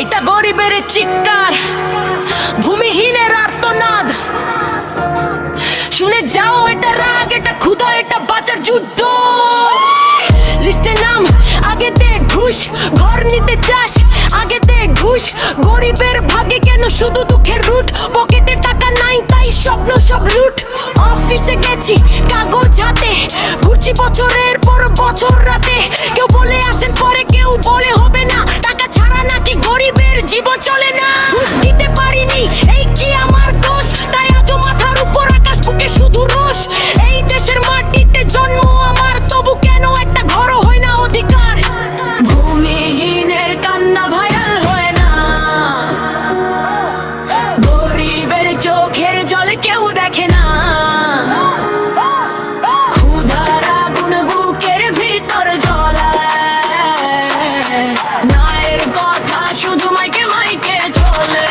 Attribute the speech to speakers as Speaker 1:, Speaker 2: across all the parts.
Speaker 1: এটা গরিবের চিৎকার, ভূমিহীনের আর্তনাদ। শুনে যাও, এটা রাগ, এটা ক্ষুধা, এটা বাঁচার যুদ্ধ। লিস্টে নাম, আগে দে ঘুষ। ঘর নিতে চাস, আগে দে ঘুষ। গরিবের ভাগে কেন শুধু দুঃখের রুট? পকেটে টাকা নাই তাই স্বপ্ন সব লুট। অফিসে গেছি কাগজ হাতে, ঘুরছি বছরের পর বছর রাতে। কেউ বলে আসেন পরে, কেউ বলে হবে না। টাকা ছাড়া নাকি গরিবের জীবন চলে না। ঘুষ দিতে পারিনি, এই কি আমার দোষ? তাই আজও মাথার উপর আকাশ, বুকে শুধু রোষ। এই দেশের মাটিতে জন্ম আমার, তবু কেন একটা ঘরও হয় না অধিকার? ভূমিহীনের কান্না ভাইরাল হয় না, গরিবের চোখের জলে কেউ দেখে না। ক্ষুধার আগুন বুকের ভিতর জ্বলায়, ন্যায়ের কথা শুধু মাইকে মাইকে চলে।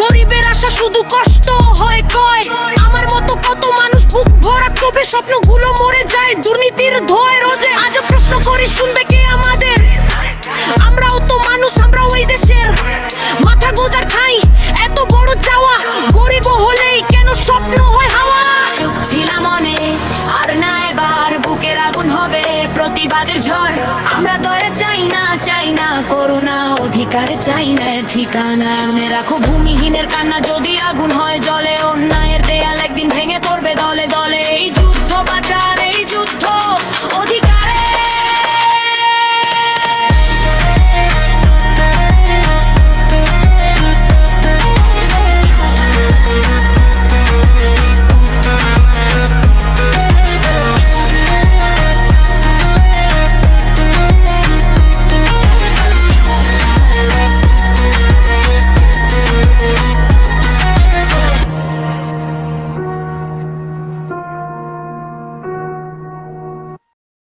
Speaker 1: গরিবের আশা শুধু কষ্ট হয় কয়। আমার মতো কত মানুষ বুক ভরা চোখে স্বপ্নগুলো মরে যায় দুর্নীতির ধোঁয়ায় রোজে। আজ প্রশ্ন করি, শুনবে কে আমাদের? আমরাও তো মানুষ, আমরাও এই দেশের মাথা গোজার খাই। এত বড় চাওয়া, গরিব হলেই কেন স্বপ্ন হয় হাওয়া? চুপ ছিলাম অনেক, আর না এবার বুকের আগুন হবে প্রতিবাদের ঝড়। আমরা দয়া চাই না, চাই না করুণা, অধিকার চাই না ঠিকানা। মনে রাখো, ভূমিহীনের কান্না যদি আগুন হয় জলে, অন্যায়ের দেয়াল একদিন ভেঙে পড়বে দলে দলে।